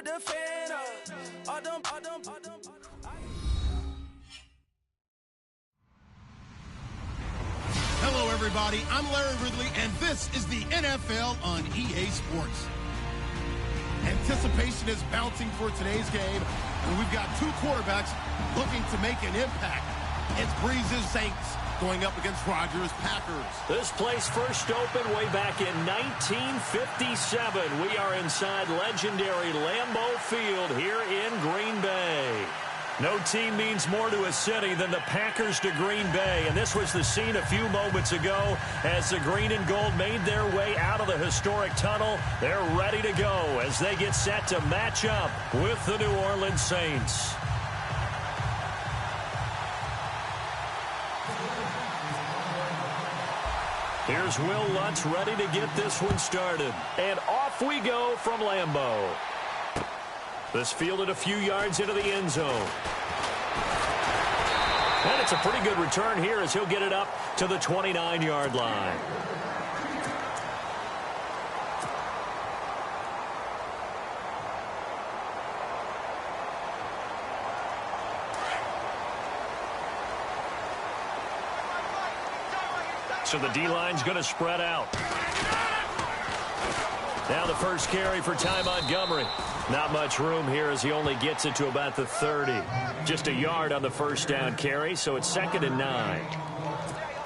the fan up. Hello, everybody. I'm Larry Ridley, and this is the NFL on EA Sports. Anticipation is bouncing for today's game, and we've got two quarterbacks looking to make an impact. It's Breeze's Saints going up against Rodgers' Packers. This place first opened way back in 1957. We are inside legendary Lambeau Field here in Green Bay. No team means more to a city than the Packers to Green Bay, and this was the scene a few moments ago as the green and gold made their way out of the historic tunnel. They're ready to go as they get set to match up with the New Orleans Saints. Here's Will Lutz ready to get this one started. And off we go from Lambeau. This fielded a few yards into the end zone. And it's a pretty good return here as he'll get it up to the 29-yard line. So the D-line's going to spread out. Now the first carry for Ty Montgomery. Not much room here as he only gets it to about the 30. Just a yard on the first down carry, so it's 2nd and 9.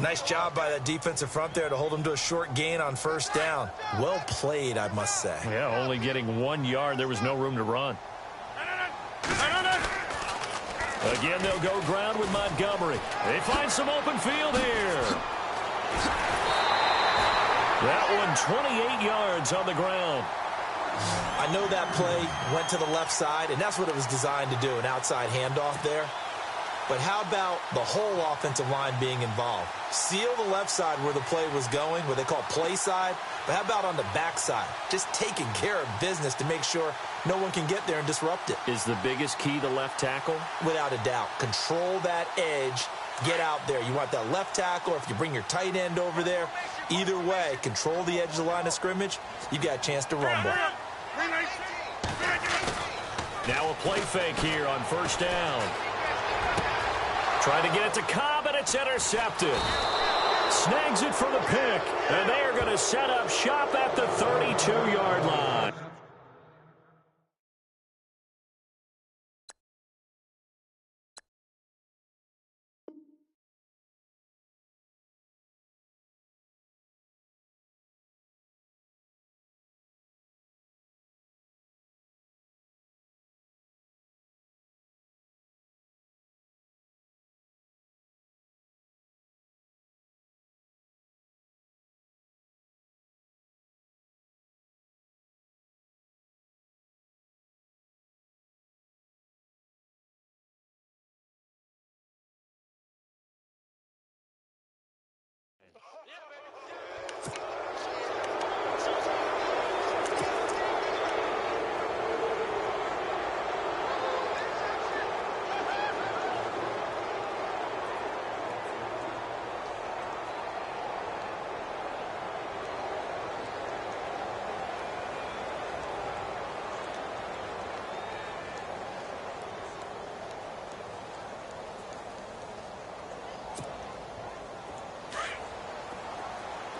Nice job by that defensive front there to hold him to a short gain on first down. Well played, I must say. Yeah, only getting 1 yard. There was no room to run. Again, they'll go ground with Montgomery. They find some open field here. That one 28 yards on the ground. I know that play went to the left side, and that's what it was designed to do, an outside handoff there. But how about the whole offensive line being involved? Seal the left side where the play was going, what they call play side. But how about on the back side? Just taking care of business to make sure no one can get there and disrupt it. Is the biggest key the left tackle? Without a doubt. Control that edge. Get out there. You want that left tackle, or if you bring your tight end over there, either way, control the edge of the line of scrimmage, you got a chance to rumble. Now a play fake here on first down. Trying to get it to Cobb, and it's intercepted. Snags it for the pick, and they are going to set up shop at the 32-yard line.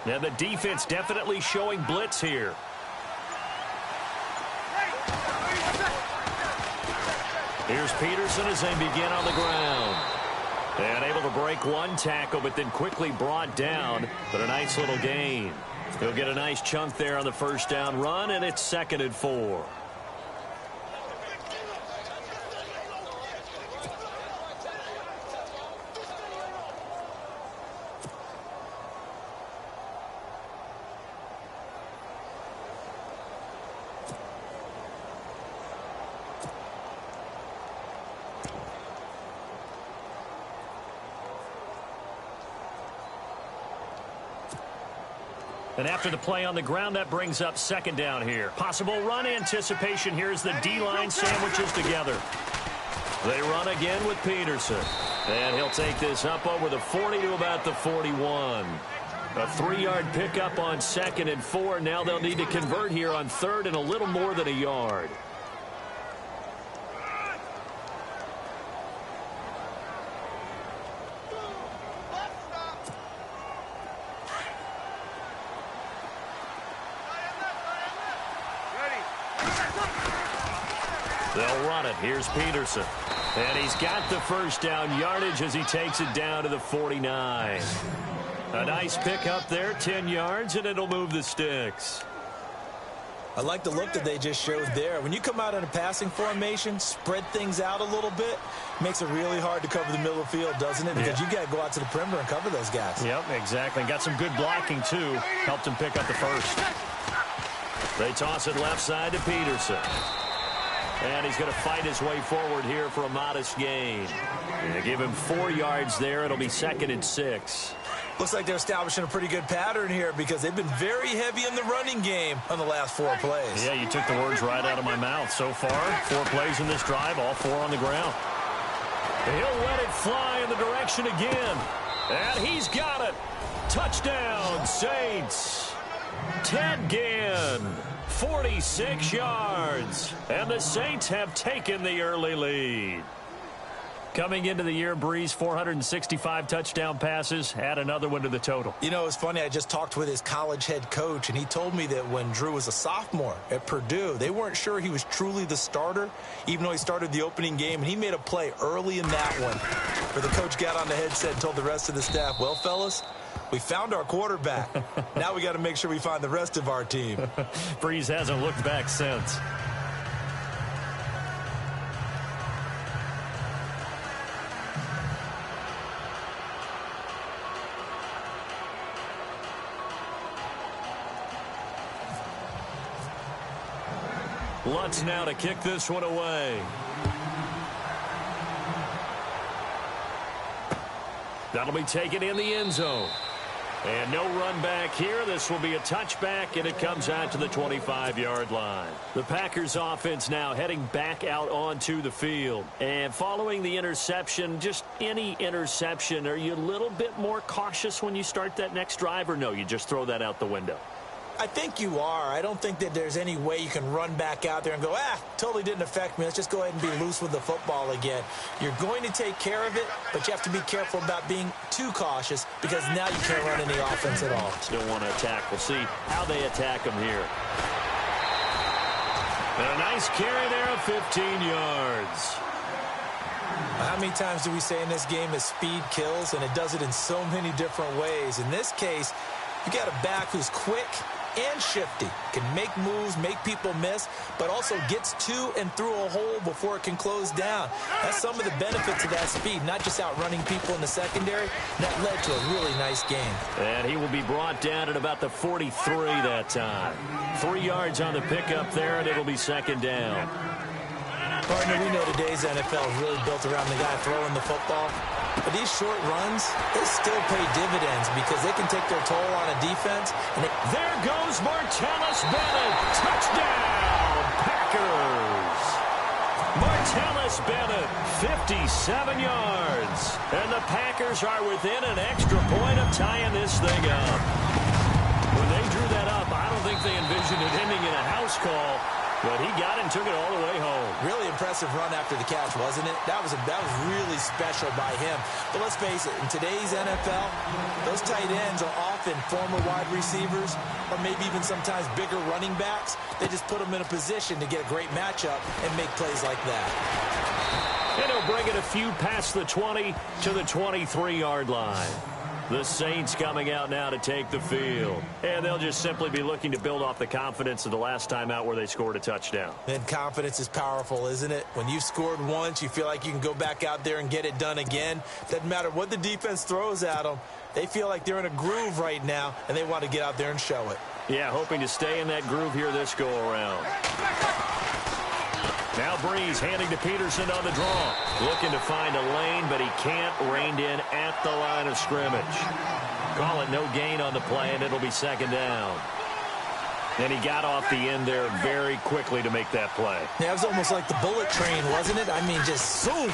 Now the defense definitely showing blitz here. Here's Peterson as they begin on the ground. And able to break one tackle, but then quickly brought down. But a nice little gain. He'll get a nice chunk there on the first down run, and it's 2nd and 4. And after the play on the ground, that brings up 2nd down here. Possible run anticipation here as the D-line sandwiches together. They run again with Peterson. And he'll take this up over the 40 to about the 41. A 3-yard pickup on 2nd and 4. Now they'll need to convert here on 3rd and a little more than a yard. They'll run it. Here's Peterson. And he's got the first down yardage as he takes it down to the 49. A nice pick up there, 10 yards, and it'll move the sticks. I like the look that they just showed there. When you come out in a passing formation, spread things out a little bit, makes it really hard to cover the middle of the field, doesn't it? Because you got to go out to the perimeter and cover those guys. Yep, exactly. Got some good blocking, too. Helped him pick up the first. They toss it left side to Peterson. And he's going to fight his way forward here for a modest gain. They give him 4 yards there. It'll be 2nd and 6. Looks like they're establishing a pretty good pattern here because they've been very heavy in the running game on the last 4 plays. Yeah, you took the words right out of my mouth. So far, 4 plays in this drive, all 4 on the ground. He'll let it fly in the direction again. And he's got it. Touchdown, Saints. Ted Ginn, 46 yards. And the Saints have taken the early lead. Coming into the year, Breeze, 465 touchdown passes. Add another one to the total. You know, it's funny. I just talked with his college head coach, and he told me that when Drew was a sophomore at Purdue, they weren't sure he was truly the starter, even though he started the opening game, and he made a play early in that one where the coach got on the headset and told the rest of the staff, well, fellas, we found our quarterback. Now we got to make sure we find the rest of our team. Breeze hasn't looked back since. Lutz now to kick this one away. That'll be taken in the end zone. And no run back here. This will be a touchback, and it comes out to the 25-yard line. The Packers offense now heading back out onto the field. And following the interception, just any interception, are you a little bit more cautious when you start that next drive, or no, you just throw that out the window? I think you are. I don't think that there's any way you can run back out there and go, totally didn't affect me. Let's just go ahead and be loose with the football again. You're going to take care of it, but you have to be careful about being too cautious because now you can't run any offense at all. Still want to attack. We'll see how they attack him here. And a nice carry there of 15 yards. How many times do we say in this game that speed kills, and it does it in so many different ways? In this case, you got a back who's quick and shifty, can make moves, make people miss, but also gets to and through a hole before it can close down. That's some of the benefits of that speed, not just outrunning people in the secondary. That led to a really nice game. And he will be brought down at about the 43 that time. 3 yards on the pickup there, and it'll be 2nd down. Partner, we know today's NFL is really built around the guy throwing the football. But these short runs, they still pay dividends because they can take their toll on a defense. And there goes Martellus Bennett. Touchdown, Packers. Martellus Bennett, 57 yards. And the Packers are within an extra point of tying this thing up. When they drew that up, I don't think they envisioned it ending in a house call. But he got it and took it all the way home. Really impressive run after the catch, wasn't it? That was really special by him. But let's face it, in today's NFL, those tight ends are often former wide receivers or maybe even sometimes bigger running backs. They just put them in a position to get a great matchup and make plays like that. And he'll bring it a few past the 20 to the 23-yard line. The Saints coming out now to take the field. And they'll just simply be looking to build off the confidence of the last time out where they scored a touchdown. And confidence is powerful, isn't it? When you've scored once, you feel like you can go back out there and get it done again. Doesn't matter what the defense throws at them. They feel like they're in a groove right now, and they want to get out there and show it. Yeah, hoping to stay in that groove here this go-around. Now Breeze handing to Peterson on the draw. Looking to find a lane, but he can't. Reined in at the line of scrimmage. Call it no gain on the play, and it'll be 2nd down. And he got off the end there very quickly to make that play. Yeah, it was almost like the bullet train, wasn't it? I mean, just zoom.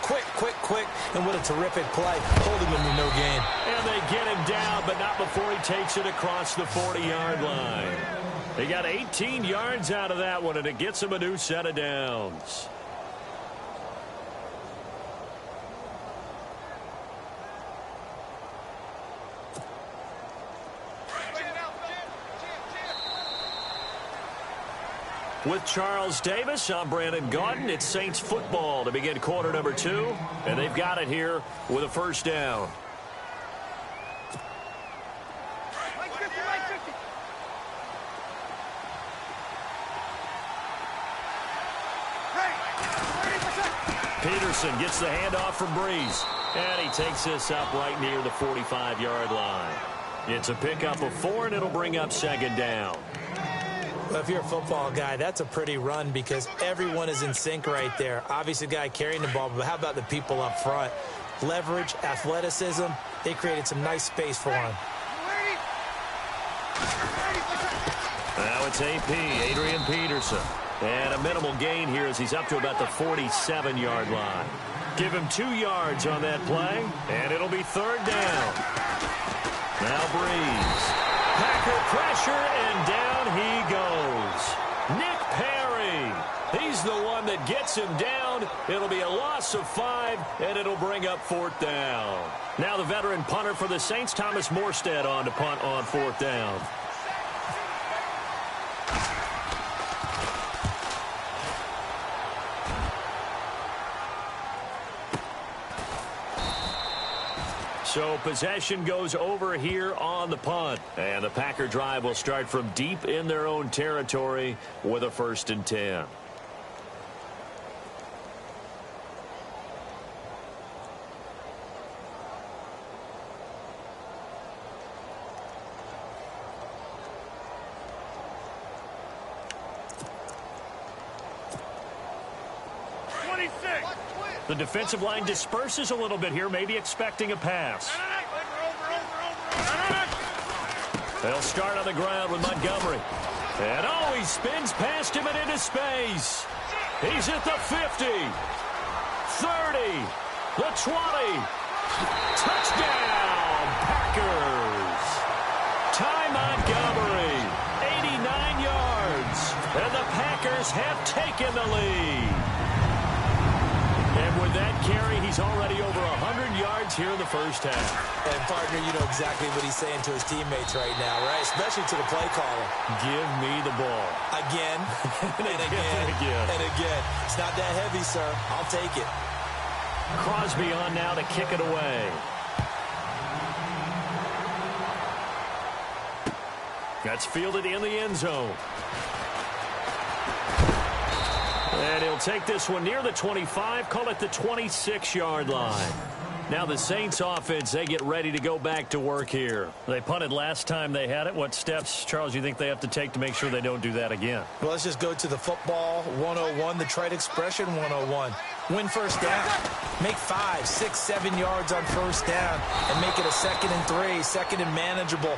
Quick, quick, quick. And what a terrific play. Holding him to no gain. And they get him down, but not before he takes it across the 40-yard line. They got 18 yards out of that one, and it gets him a new set of downs. With Charles Davis, I'm Brandon Gaudin. It's Saints football to begin quarter number 2, and they've got it here with a first down. Peterson gets the handoff from Breeze, and he takes this up right near the 45-yard line. It's a pickup of 4, and it'll bring up second down. Well, if you're a football guy, that's a pretty run because everyone is in sync right there. Obviously, the guy carrying the ball, but how about the people up front? Leverage, athleticism, they created some nice space for him. Now it's AP, Adrian Peterson. And a minimal gain here as he's up to about the 47-yard line. Give him 2 yards on that play, and it'll be third down. Now Breeze. Packer pressure, and down he goes. Nick Perry. He's the one that gets him down. It'll be a loss of 5, and it'll bring up fourth down. Now the veteran punter for the Saints, Thomas Morstead, on to punt on fourth down. So possession goes over here on the punt. And the Packer drive will start from deep in their own territory with a 1st and 10. The defensive line disperses a little bit here, maybe expecting a pass. They'll start on the ground with Montgomery. And oh, he spins past him and into space. He's at the 50, 30, the 20. Touchdown, Packers. Ty Montgomery, 89 yards. And the Packers have taken the lead. And with that carry, he's already over 100 yards here in the first half. And, partner, you know exactly what he's saying to his teammates right now, right? Especially to the play caller. Give me the ball. Again, and again, and again. It's not that heavy, sir. I'll take it. Crosby on now to kick it away. That's fielded in the end zone. And he'll take this one near the 25, call it the 26-yard line. Now the Saints offense, they get ready to go back to work here. They punted last time they had it. What steps, Charles, you think they have to take to make sure they don't do that again? Well, let's just go to the football 101, the trite expression 101. Win first down. Make 5, 6, 7 yards on first down and make it a 2nd and 3, 2nd and manageable.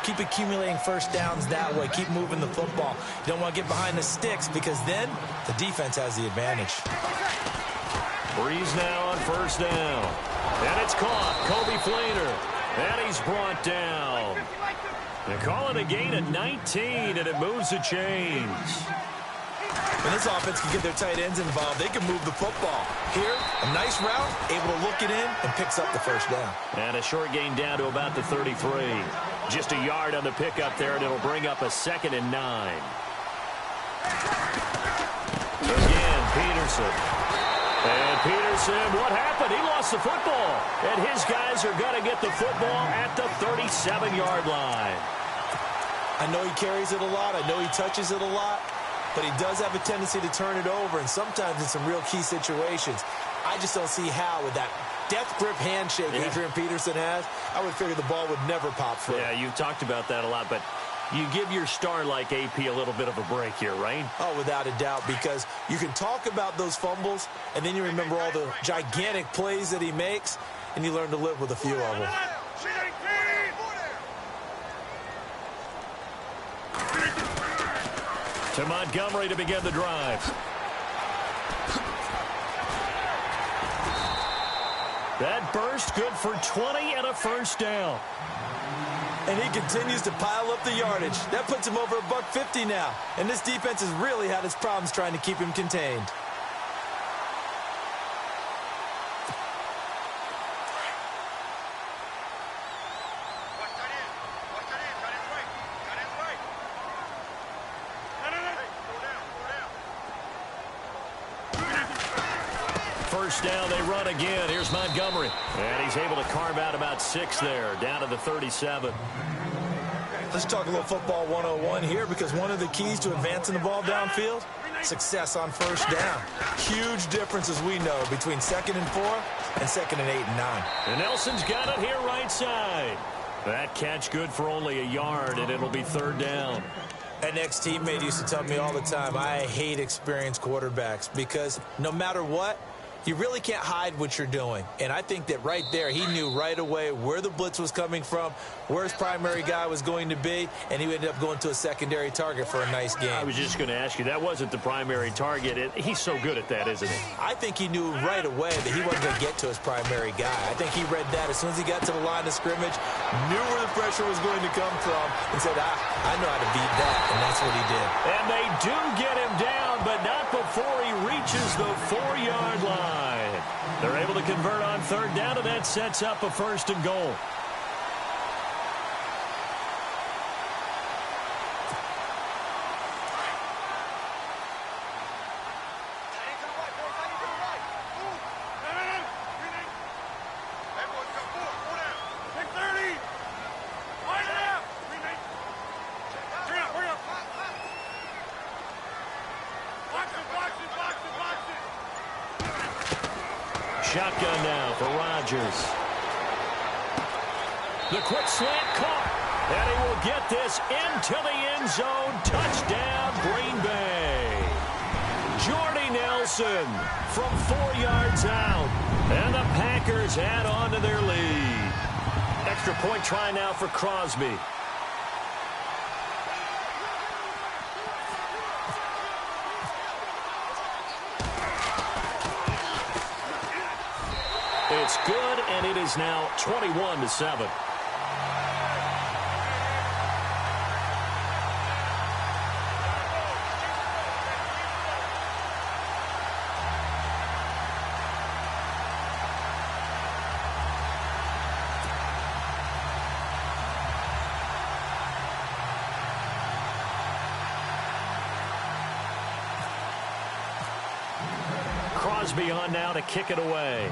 Keep accumulating first downs that way. Keep moving the football. You don't want to get behind the sticks because then the defense has the advantage. Breeze now on first down. And it's caught. Kobe Fleener. And he's brought down. They call it a gain of 19, and it moves the chains. When this offense can get their tight ends involved, they can move the football. Here, a nice route, able to look it in, and picks up the first down. And a short gain down to about the 33. Just a yard on the pickup there, and it'll bring up a 2nd and 9. Again, Peterson. And Peterson, what happened? He lost the football. And his guys are going to get the football at the 37-yard line. I know he carries it a lot. I know he touches it a lot. But he does have a tendency to turn it over, and sometimes in some real key situations. I just don't see how with that death grip handshake Adrian Peterson has. I would figure the ball would never pop through. Yeah, you've talked about that a lot, but you give your star like AP a little bit of a break here, right? Oh, without a doubt, because you can talk about those fumbles, and then you remember all the gigantic plays that he makes, and you learn to live with a few of them. To Montgomery to begin the drive. That burst good for 20 and a first down. And he continues to pile up the yardage. That puts him over $150 now. And this defense has really had its problems trying to keep him contained. first down. They run again. Here's Montgomery. And he's able to carve out about 6 there, down to the 37. Let's talk a little football 101 here, because one of the keys to advancing the ball downfield, success on first down. Huge difference, as we know, between 2nd and 4 and 2nd and 8 and 9. And Nelson's got it here right side. That catch good for only a yard, and it'll be 3rd down. An ex-teammate used to tell me all the time, I hate experienced quarterbacks, because no matter what, you really can't hide what you're doing. And I think that right there, he knew right away where the blitz was coming from, where his primary guy was going to be, and he ended up going to a secondary target for a nice game. I was just going to ask you, that wasn't the primary target. He's so good at that, isn't he? I think he knew right away that he wasn't going to get to his primary guy. I think he read that as soon as he got to the line of scrimmage, knew where the pressure was going to come from, and said, I know how to beat that, and that's what he did. And they do get him down, but not before he reaches the 4-yard line. They're able to convert on 3rd down, and that sets up a 1st and goal. Shotgun now for Rodgers. The quick slant caught. And he will get this into the end zone. Touchdown, Green Bay. Jordy Nelson from 4 yards out. And the Packers add on to their lead. Extra point try now for Crosby. It's good, and it is now 21-7. Crosby on now to kick it away.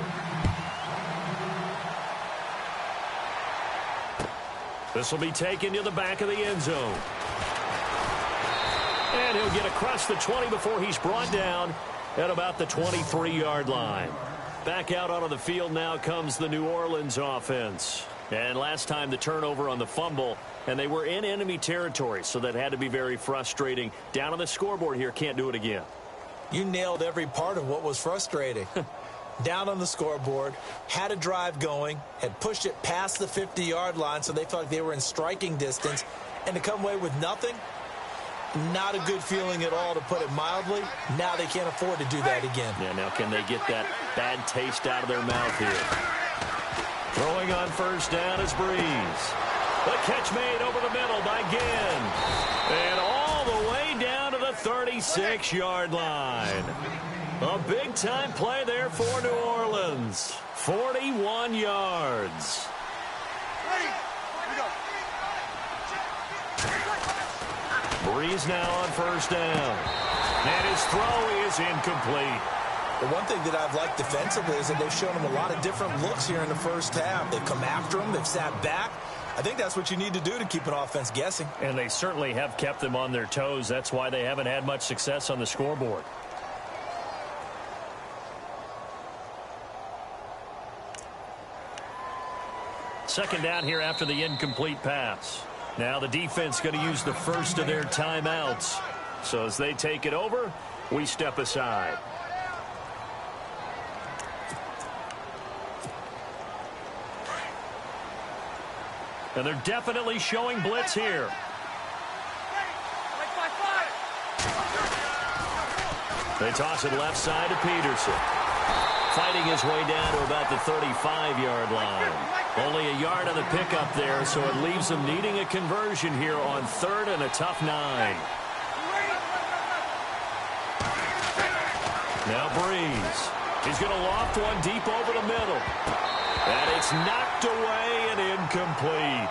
This will be taken to the back of the end zone. And he'll get across the 20 before he's brought down at about the 23-yard line. Back out onto the field now comes the New Orleans offense. And last time the turnover on the fumble, and they were in enemy territory, so that had to be very frustrating. Down on the scoreboard here, can't do it again. You nailed every part of what was frustrating. Down on the scoreboard, had a drive going, had pushed it past the 50-yard line, so they felt like they were in striking distance, and to come away with nothing, not a good feeling at all, to put it mildly. Now they can't afford to do that again. Yeah, now can they get that bad taste out of their mouth here? Throwing on first down is Breeze. The catch made over the middle by Ginn. And all the way down to the 36-yard line. A big-time play there for New Orleans. 41 yards. Breeze now on first down. And his throw is incomplete. The one thing that I've liked defensively is that they've shown him a lot of different looks here in the first half. They've come after him. They've sat back. I think that's what you need to do to keep an offense guessing. And they certainly have kept them on their toes. That's why they haven't had much success on the scoreboard. Second down here after the incomplete pass. Now the defense going to use the first of their timeouts. So as they take it over, we step aside. And they're definitely showing blitz here. They toss it left side to Peterson. Fighting his way down to about the 35-yard line. Only a yard on the pickup there, so it leaves them needing a conversion here on third and a tough 9. Now Breeze. He's going to loft one deep over the middle. And it's knocked away and incomplete.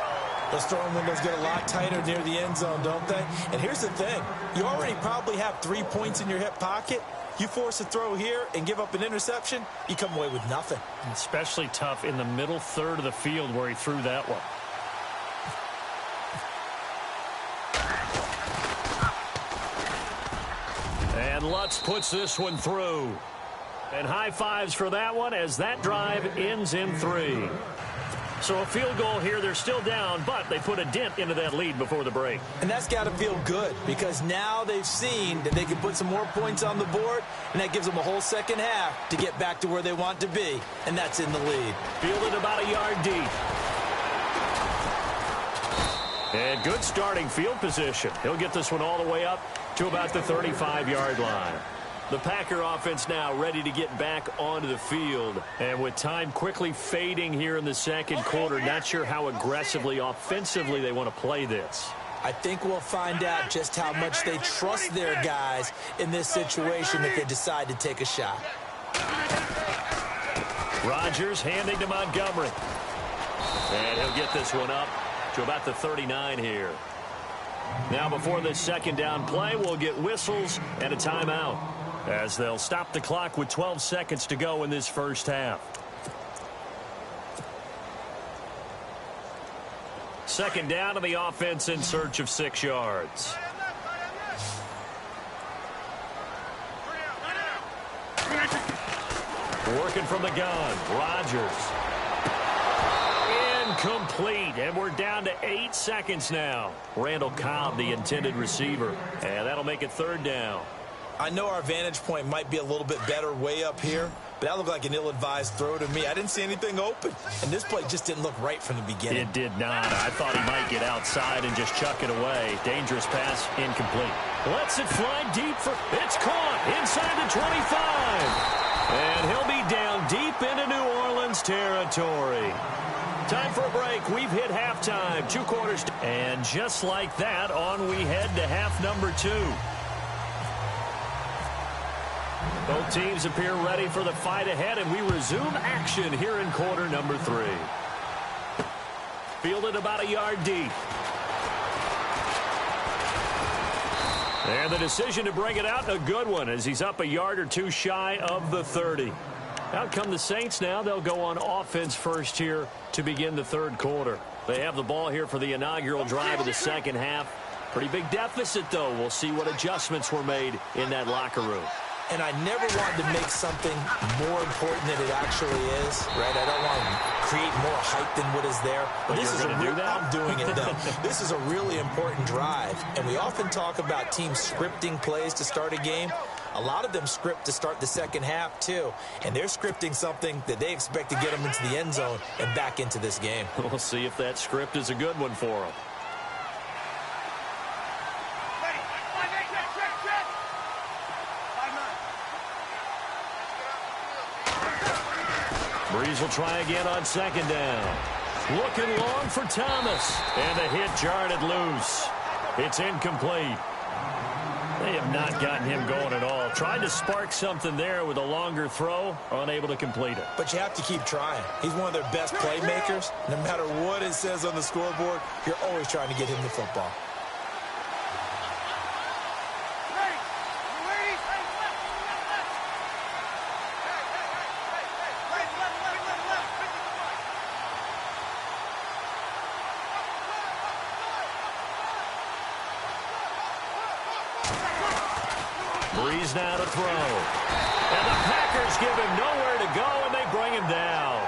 Those throwing windows get a lot tighter near the end zone, don't they? And here's the thing. You already probably have 3 points in your hip pocket. You force a throw here and give up an interception, you come away with nothing. Especially tough in the middle third of the field where he threw that one. And Lutz puts this one through. And high fives for that one as that drive ends in 3. So a field goal here. They're still down, but they put a dent into that lead before the break. And that's got to feel good because now they've seen that they can put some more points on the board, and that gives them a whole second half to get back to where they want to be, and that's in the lead. Fielded about a yard deep. And good starting field position. He'll get this one all the way up to about the 35-yard line. The Packer offense now ready to get back onto the field. And with time quickly fading here in the second quarter, not sure how aggressively, offensively they want to play this. I think we'll find out just how much they trust their guys in this situation if they decide to take a shot. Rodgers handing to Montgomery. And he'll get this one up to about the 39 here. Now before this second down play, we'll get whistles and a timeout, as they'll stop the clock with 12 seconds to go in this first half. Second down, and the offense in search of 6 yards. Working from the gun, Rodgers. Incomplete, and we're down to 8 seconds now. Randall Cobb, the intended receiver, and that'll make it third down. I know our vantage point might be a little bit better way up here, but that looked like an ill-advised throw to me. I didn't see anything open, and this play just didn't look right from the beginning. It did not. I thought he might get outside and just chuck it away. Dangerous pass, incomplete. Lets it fly deep for... It's caught inside the 25. And he'll be down deep into New Orleans territory. Time for a break. We've hit halftime. 2 quarters. And just like that, on we head to half number 2. Both teams appear ready for the fight ahead, and we resume action here in quarter number 3. Fielded about a yard deep. And the decision to bring it out, a good one, as he's up a yard or 2 shy of the 30. Out come the Saints now. They'll go on offense first here to begin the third quarter. They have the ball here for the inaugural drive of the second half. Pretty big deficit, though. We'll see what adjustments were made in that locker room. And I never wanted to make something more important than it actually is, right? I don't want to create more hype than what is there. But this is I'm doing it, though. This is a really important drive. And we often talk about teams scripting plays to start a game. A lot of them script to start the second half, too. And they're scripting something that they expect to get them into the end zone and back into this game. We'll see if that script is a good one for them. Breeze will try again on second down. Looking long for Thomas. And the hit jarred it loose. It's incomplete. They have not gotten him going at all. Tried to spark something there with a longer throw. Unable to complete it. But you have to keep trying. He's one of their best playmakers. No matter what it says on the scoreboard, you're always trying to get him the football. Breeze now to throw. And the Packers give him nowhere to go, and they bring him down.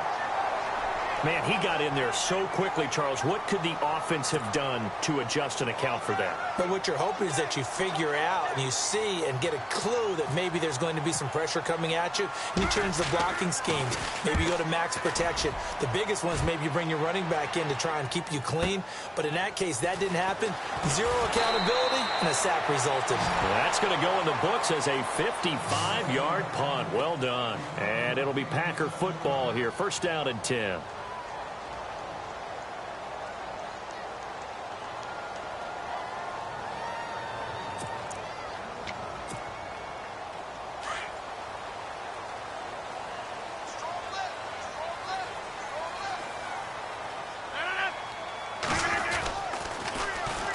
Man, he got in there so quickly, Charles. What could the offense have done to adjust and account for that? But what you're hoping is that you figure out and you see and get a clue that maybe there's going to be some pressure coming at you, and you change the blocking schemes. Maybe you go to max protection. The biggest ones, maybe you bring your running back in to try and keep you clean. But in that case, that didn't happen. 0 accountability, and a sack resulted. Well, that's going to go in the books as a 55-yard punt. Well done. And it'll be Packer football here. First down and 10.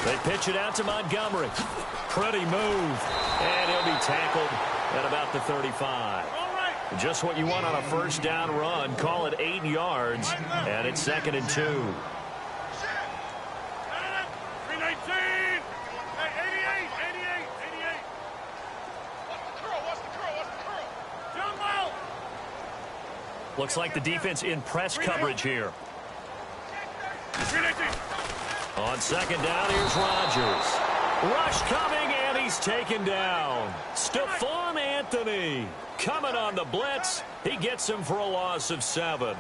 They pitch it out to Montgomery. Pretty move. And he'll be tackled at about the 35. Just what you want on a first down run. Call it 8 yards. And it's 2nd and 2. Looks like the defense in press coverage here. On 2nd down, here's Rodgers. Rush coming, and he's taken down. Stephon Anthony coming on the blitz. He gets him for a loss of 7.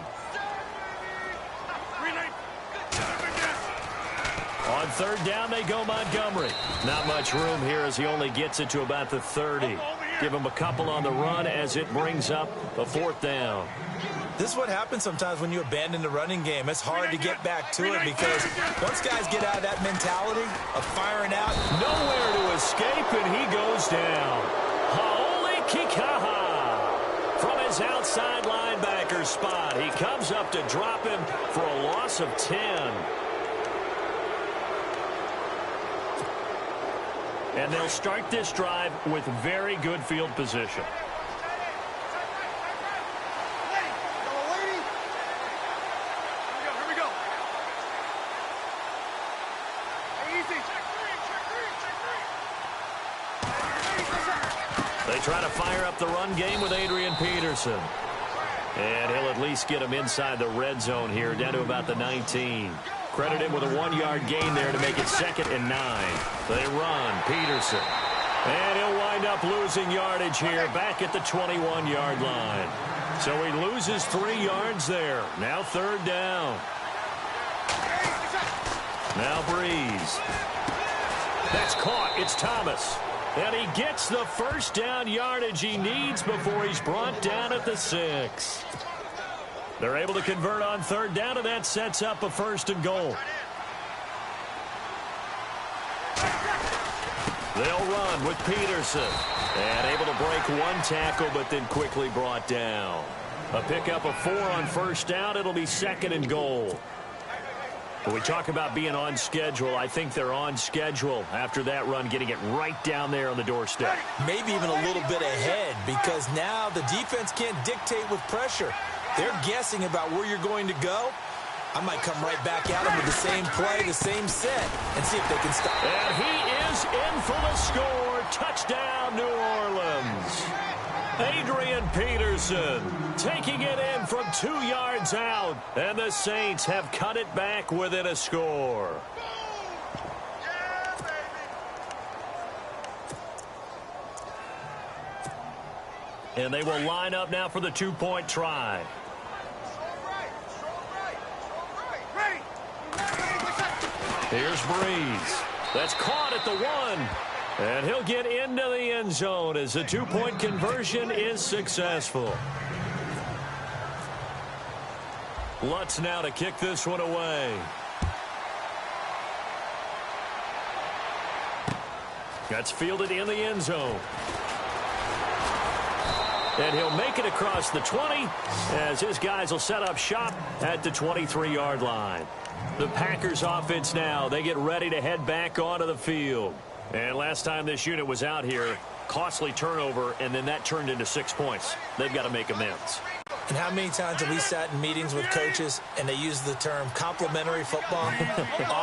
On 3rd down, they go Montgomery. Not much room here as he only gets it to about the 30. Give him a couple on the run as it brings up a 4th down. This is what happens sometimes when you abandon the running game. It's hard to get back to it because once guys get out of that mentality of firing out, nowhere to escape, and he goes down. Holy Kikaha! From his outside linebacker spot, he comes up to drop him for a loss of 10. And they'll start this drive with very good field position. They try to fire up the run game with Adrian Peterson. And he'll at least get him inside the red zone here, down to about the 19. Credit him with a 1-yard gain there to make it 2nd and 9. They run, Peterson. And he'll wind up losing yardage here, back at the 21-yard line. So he loses 3 yards there. Now 3rd down. Now Breeze. That's caught. It's Thomas. And he gets the first down yardage he needs before he's brought down at the 6. They're able to convert on 3rd down, and that sets up a 1st and goal. They'll run with Peterson. And able to break 1 tackle, but then quickly brought down. A pickup of 4 on 1st down. It'll be 2nd and goal. When we talk about being on schedule, I think they're on schedule after that run, getting it right down there on the doorstep. Maybe even a little bit ahead because now the defense can't dictate with pressure. They're guessing about where you're going to go. I might come right back at them with the same play, the same set, and see if they can stop. And he is in for the score. Touchdown, New Orleans. Adrian Peterson taking it in from 2 yards out, and the Saints have cut it back within a score. And they will line up now for the 2-point try. Here's Breeze. That's caught at the 1. And he'll get into the end zone as the 2-point conversion is successful. Lutz now to kick this one away. That's fielded in the end zone. And he'll make it across the 20 as his guys will set up shop at the 23-yard line. The Packers offense now, they get ready to head back onto the field. And last time this unit was out here, costly turnover, and then that turned into 6 points. They've got to make amends. And how many times have we sat in meetings with coaches and they use the term complementary football?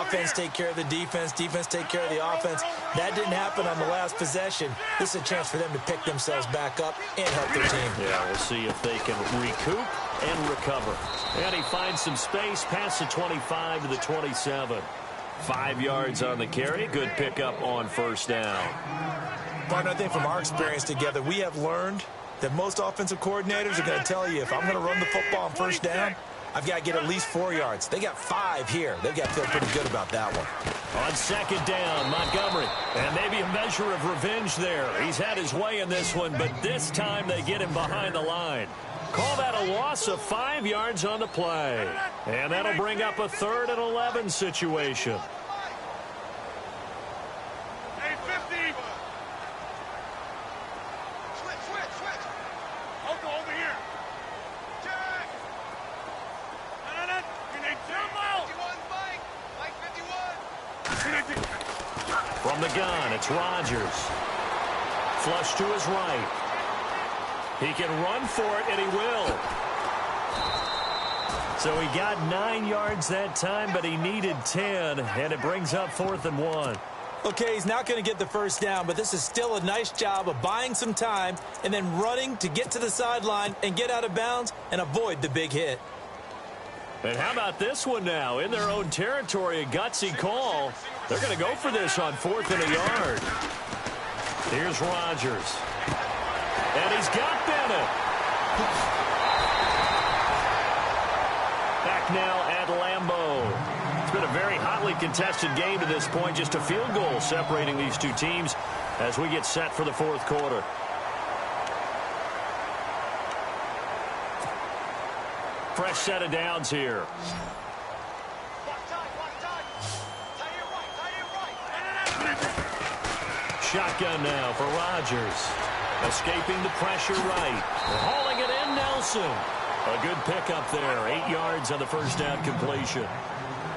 Offense take care of the defense, defense take care of the offense. That didn't happen on the last possession. This is a chance for them to pick themselves back up and help their team. Yeah, we'll see if they can recoup and recover. And he finds some space past the 25 to the 27. 5 yards on the carry. Good pickup on 1st down. Partner, I think from our experience together, we have learned that most offensive coordinators are going to tell you if I'm going to run the football on 1st down, I've got to get at least 4 yards. They got 5 here. They've got to feel pretty good about that one. On 2nd down, Montgomery. And maybe a measure of revenge there. He's had his way in this one, but this time they get him behind the line. Call that a loss of 5 yards on the play. And that'll bring up a 3rd and 11 situation. the gun, it's Rodgers. Flush to his right. He can run for it, and he will. So he got 9 yards that time, but he needed 10, and it brings up 4th and 1. Okay, he's not going to get the first down, but this is still a nice job of buying some time and then running to get to the sideline and get out of bounds and avoid the big hit. And how about this one now? In their own territory, a gutsy call. They're going to go for this on 4th and a yard. Here's Rodgers. And he's got Bennett. Back now at Lambeau. It's been a very hotly contested game to this point. Just a field goal separating these two teams as we get set for the 4th quarter. Fresh set of downs here. Shotgun now for Rodgers. Escaping the pressure right. Hauling it in, Nelson. A good pickup there. 8 yards on the first down completion.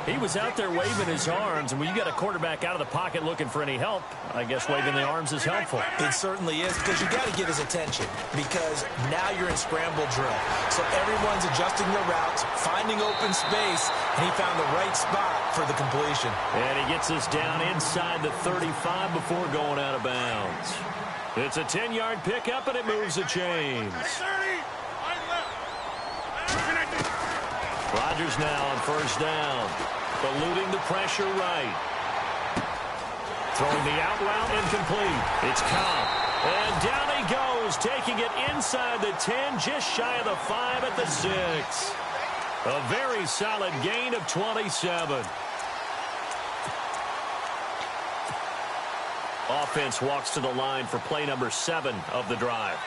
He was out there waving his arms, and when you got a quarterback out of the pocket looking for any help, I guess waving the arms is helpful. It certainly is, because you got to get his attention, because now you're in scramble drill. So everyone's adjusting their routes, finding open space, and he found the right spot for the completion. And he gets us down inside the 35 before going out of bounds. It's a 10-yard pickup, and it moves the chains. Rodgers now on first down. Eluding the pressure right. Throwing the out route incomplete. It's Cobb. And down he goes, taking it inside the 10, just shy of the 5 at the 6. A very solid gain of 27. Offense walks to the line for play number 7 of the drive.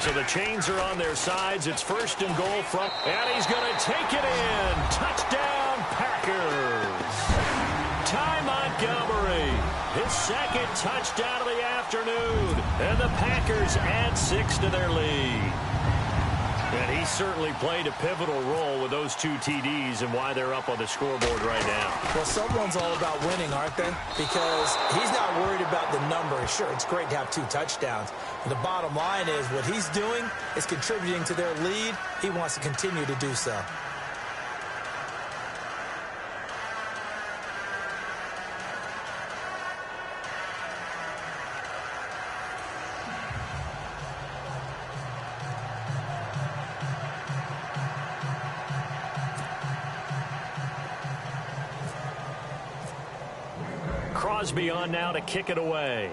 So the chains are on their sides. It's 1st and goal from, and he's going to take it in. Touchdown, Packers. Ty Montgomery, his 2nd touchdown of the afternoon. And the Packers add 6 to their lead. And he certainly played a pivotal role with those 2 TDs and why they're up on the scoreboard right now. Well, someone's all about winning, aren't they? Because he's not worried about the number. Sure, it's great to have 2 touchdowns. But the bottom line is what he's doing is contributing to their lead. He wants to continue to do so. Crosby on now to kick it away.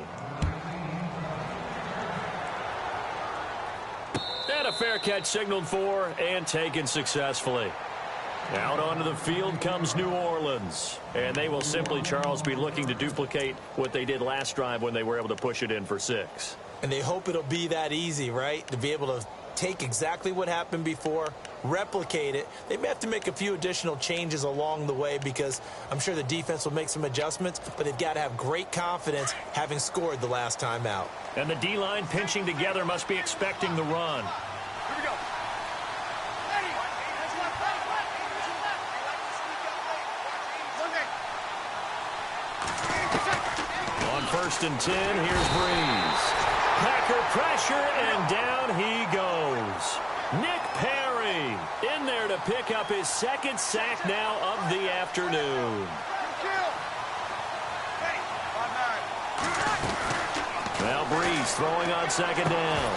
And a fair catch signaled for and taken successfully. Out onto the field comes New Orleans. And they will simply, Charles, be looking to duplicate what they did last drive when they were able to push it in for 6. And they hope it'll be that easy, right? To be able to take exactly what happened before, replicate it. They may have to make a few additional changes along the way because I'm sure the defense will make some adjustments, but they've got to have great confidence having scored the last time out. And the D-line pinching together must be expecting the run. Here we go. On 1st and 10, here's Breeze. Packer pressure, and down he goes. Nick Perry in there to pick up his 2nd sack now of the afternoon. Now Breeze throwing on 2nd down.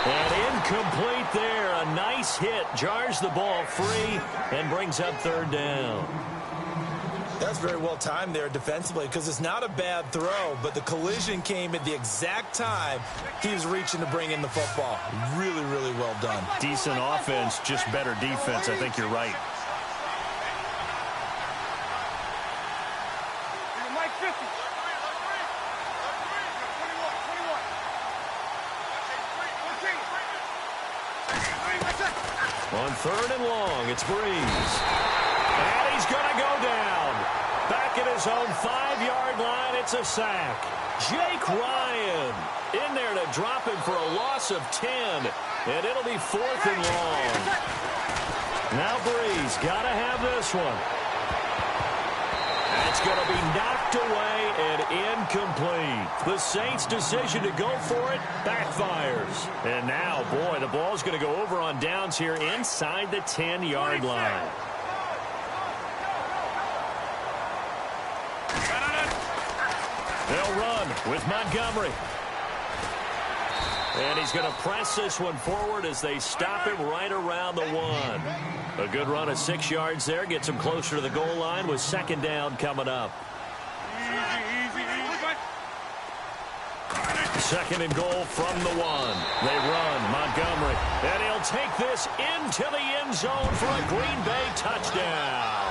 And incomplete there. A nice hit. Jars the ball free and brings up 3rd down. That's very well timed there defensively because it's not a bad throw, but the collision came at the exact time he was reaching to bring in the football. Really, really well done. Decent offense, just better defense. I think you're right. On 3rd and long, it's Breeze. And he's going to go down. Back at his own 5-yard line, it's a sack. Jake Ryan in there to drop him for a loss of 10. And it'll be 4th and long. Now Breeze got to have this one. It's going to be knocked away and incomplete. The Saints' decision to go for it backfires. And now, boy, the ball's going to go over on downs here inside the 10-yard line. They'll run with Montgomery. And he's going to press this one forward as they stop him right around the 1. A good run of 6 yards there. Gets him closer to the goal line with 2nd down coming up. 2nd and goal from the 1. They run Montgomery. And he'll take this into the end zone for a Green Bay touchdown.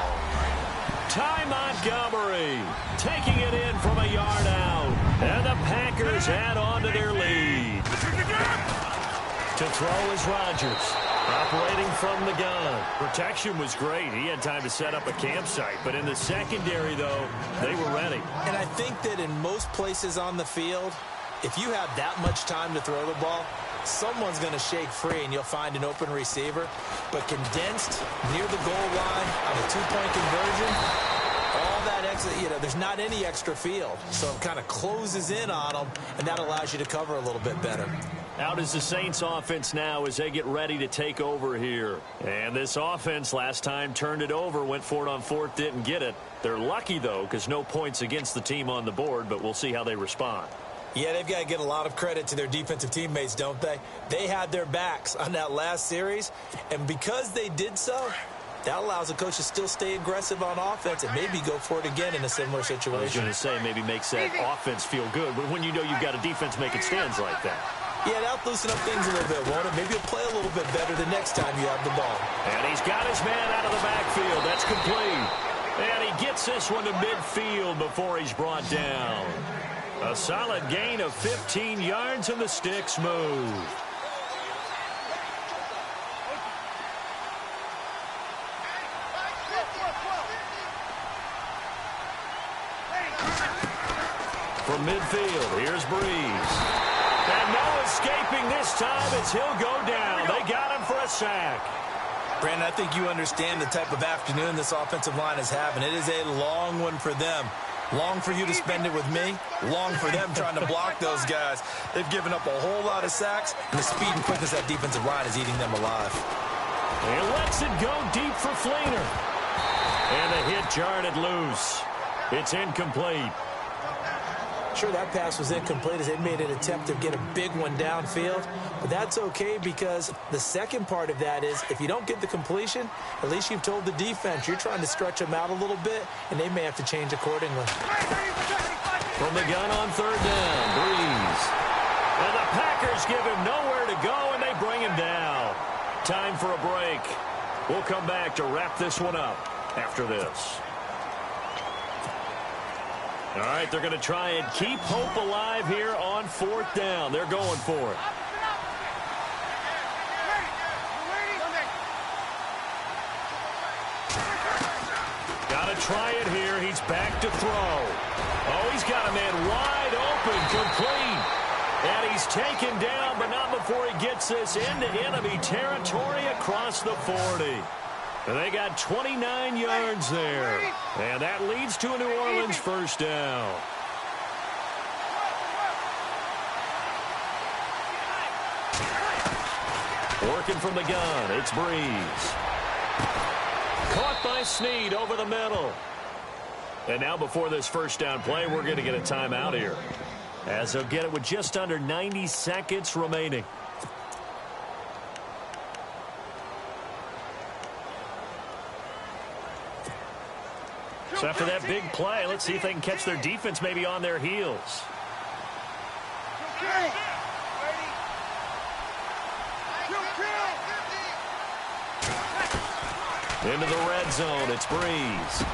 Ty Montgomery taking it in from a yard out. And the Packers add on to their lead. To throw is Rodgers, operating from the gun. Protection was great. He had time to set up a campsite. But in the secondary, though, they were ready. And I think that in most places on the field, if you have that much time to throw the ball, someone's going to shake free and you'll find an open receiver. But condensed near the goal line on a 2-point conversion, all that extra, there's not any extra field. So it kind of closes in on them, and that allows you to cover a little bit better. Out is the Saints offense now as they get ready to take over here. And this offense last time turned it over, went for it on 4th, didn't get it. They're lucky, though, because no points against the team on the board, but we'll see how they respond. Yeah, they've got to get a lot of credit to their defensive teammates, don't they? They had their backs on that last series, and because they did so, that allows the coach to still stay aggressive on offense and maybe go for it again in a similar situation. I was going to say maybe makes that offense feel good, but when you know you've got a defense making stands like that. Yeah, that'll loosen up things a little bit, won't it? Maybe you'll play a little bit better the next time you have the ball. And he's got his man out of the backfield. That's complete. And he gets this one to midfield before he's brought down. A solid gain of 15 yards, and the sticks move. From midfield, here's Breeze. And no escaping this time as he'll go down. They got him for a sack. Brandon, I think you understand the type of afternoon this offensive line is having. It is a long one for them. Long for you to spend it with me. Long for them trying to block those guys. They've given up a whole lot of sacks, and the speed and quickness of that defensive line is eating them alive. He lets it go deep for Fleener. And the hit jarred it loose. It's incomplete. Sure, that pass was incomplete as they made an attempt to get a big one downfield. But that's okay because the second part of that is if you don't get the completion, at least you've told the defense you're trying to stretch them out a little bit, and they may have to change accordingly. From the gun on 3rd down, Breeze. And the Packers give him nowhere to go, and they bring him down. Time for a break. We'll come back to wrap this one up after this. All right, they're going to try and keep hope alive here on 4th down. They're going for it. Got to try it here. He's back to throw. Oh, he's got a man wide open, complete. And he's taken down, but not before he gets this into enemy territory across the 40. And they got 29 yards there. And that leads to a New Orleans 1st down. Working from the gun, it's Breeze. Caught by Snead over the middle. And now before this 1st down play, we're going to get a timeout here, as they'll get it with just under 90 seconds remaining. So after that big play, let's see if they can catch their defense maybe on their heels. Into the red zone, it's Breeze.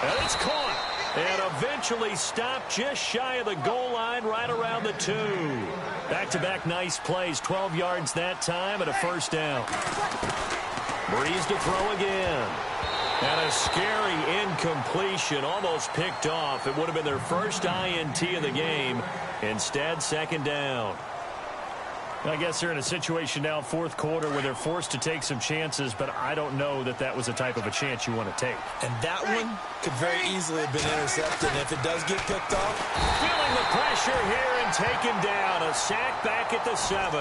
And it's caught. And eventually stopped just shy of the goal line right around the 2. Back-to-back nice plays, 12 yards that time and a 1st down. Breeze to throw again. And a scary incompletion, almost picked off. It would have been their first INT of the game. Instead, 2nd down. I guess they're in a situation now, fourth quarter, where they're forced to take some chances, but I don't know that that was the type of a chance you want to take. And that one could very easily have been intercepted. And if it does get picked off, feeling the pressure here and taken down. A sack back at the 7.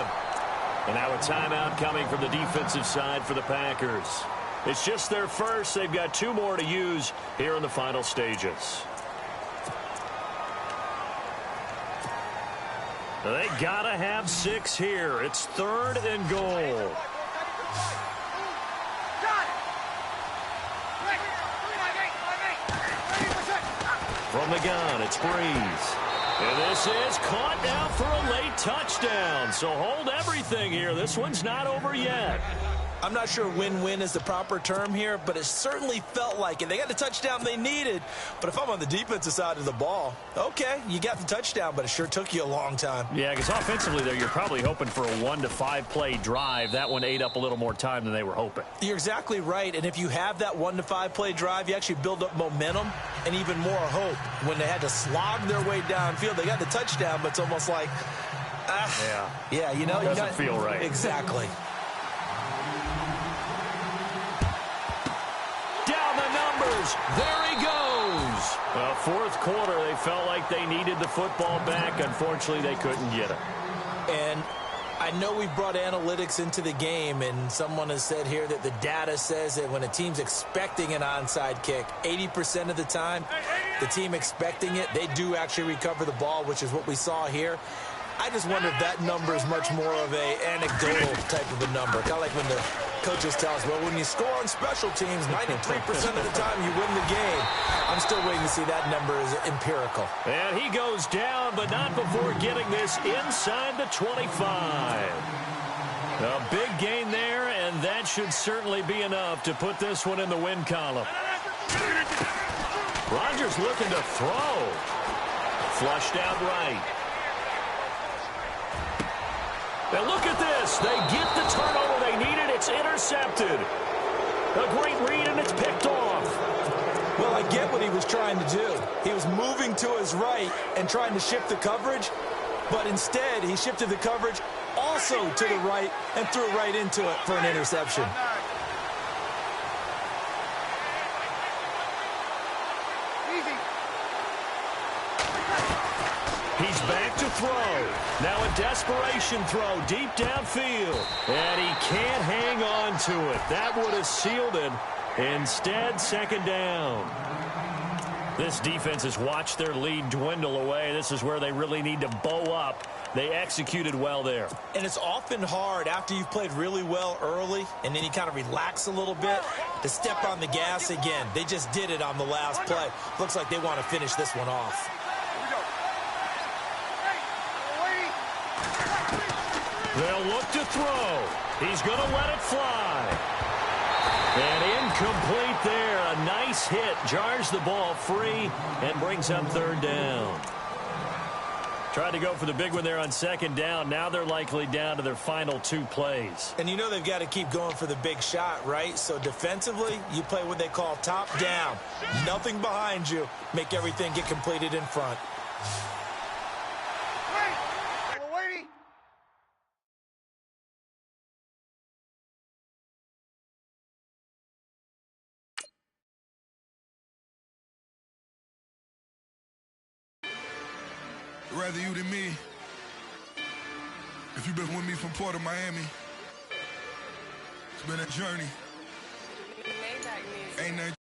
And now a timeout coming from the defensive side for the Packers. It's just their first. They've got 2 more to use here in the final stages. They gotta have 6 here. It's 3rd and goal. From the gun, it's Breeze. And this is caught now for a late touchdown. So hold everything here. This one's not over yet. I'm not sure win-win is the proper term here, but it certainly felt like it. They got the touchdown they needed, but if I'm on the defensive side of the ball, okay, you got the touchdown, but it sure took you a long time. Yeah, because offensively there, you're probably hoping for a 1 to 5 play drive. That one ate up a little more time than they were hoping. You're exactly right, and if you have that 1 to 5 play drive, you actually build up momentum and even more hope. When they had to slog their way downfield, they got the touchdown, but it's almost like, yeah, you know, doesn't feel right. Exactly. There he goes. Well, fourth quarter, they felt like they needed the football back. Unfortunately, they couldn't get it. And I know we brought analytics into the game, and someone has said here that the data says that when a team's expecting an onside kick, 80% of the time, the team expecting it, they do actually recover the ball, which is what we saw here. I just wonder if that number is much more of a anecdotal type of a number. Kind of like when the coaches tell us, well, when you score on special teams, 93% of the time you win the game. I'm still waiting to see that number is empirical. And he goes down, but not before getting this inside the 25. A big gain there, and that should certainly be enough to put this one in the win column. Rodgers looking to throw. Flushed out right. Now look at this. They get the turnover they needed. It's intercepted. A great read, and it's picked off. Well, I get what he was trying to do. He was moving to his right and trying to shift the coverage, but instead he shifted the coverage also to the right and threw right into it for an interception. He's back to throw. Now a desperation throw deep downfield. And he can't hang on to it. That would have sealed it. Instead, second down. This defense has watched their lead dwindle away. This is where they really need to bow up. They executed well there. And it's often hard after you've played really well early and then you kind of relax a little bit to step on the gas again. They just did it on the last play. Looks like they want to finish this one off. They'll look to throw. He's going to let it fly. And incomplete there. A nice hit. Jars the ball free and brings up third down. Tried to go for the big one there on second down. Now they're likely down to their final 2 plays. And you know they've got to keep going for the big shot, right? So defensively, you play what they call top down. Nothing behind you. Make everything get completed in front. Rather you than me. If you've been with me from Port of Miami, it's been a journey. Ain't nothing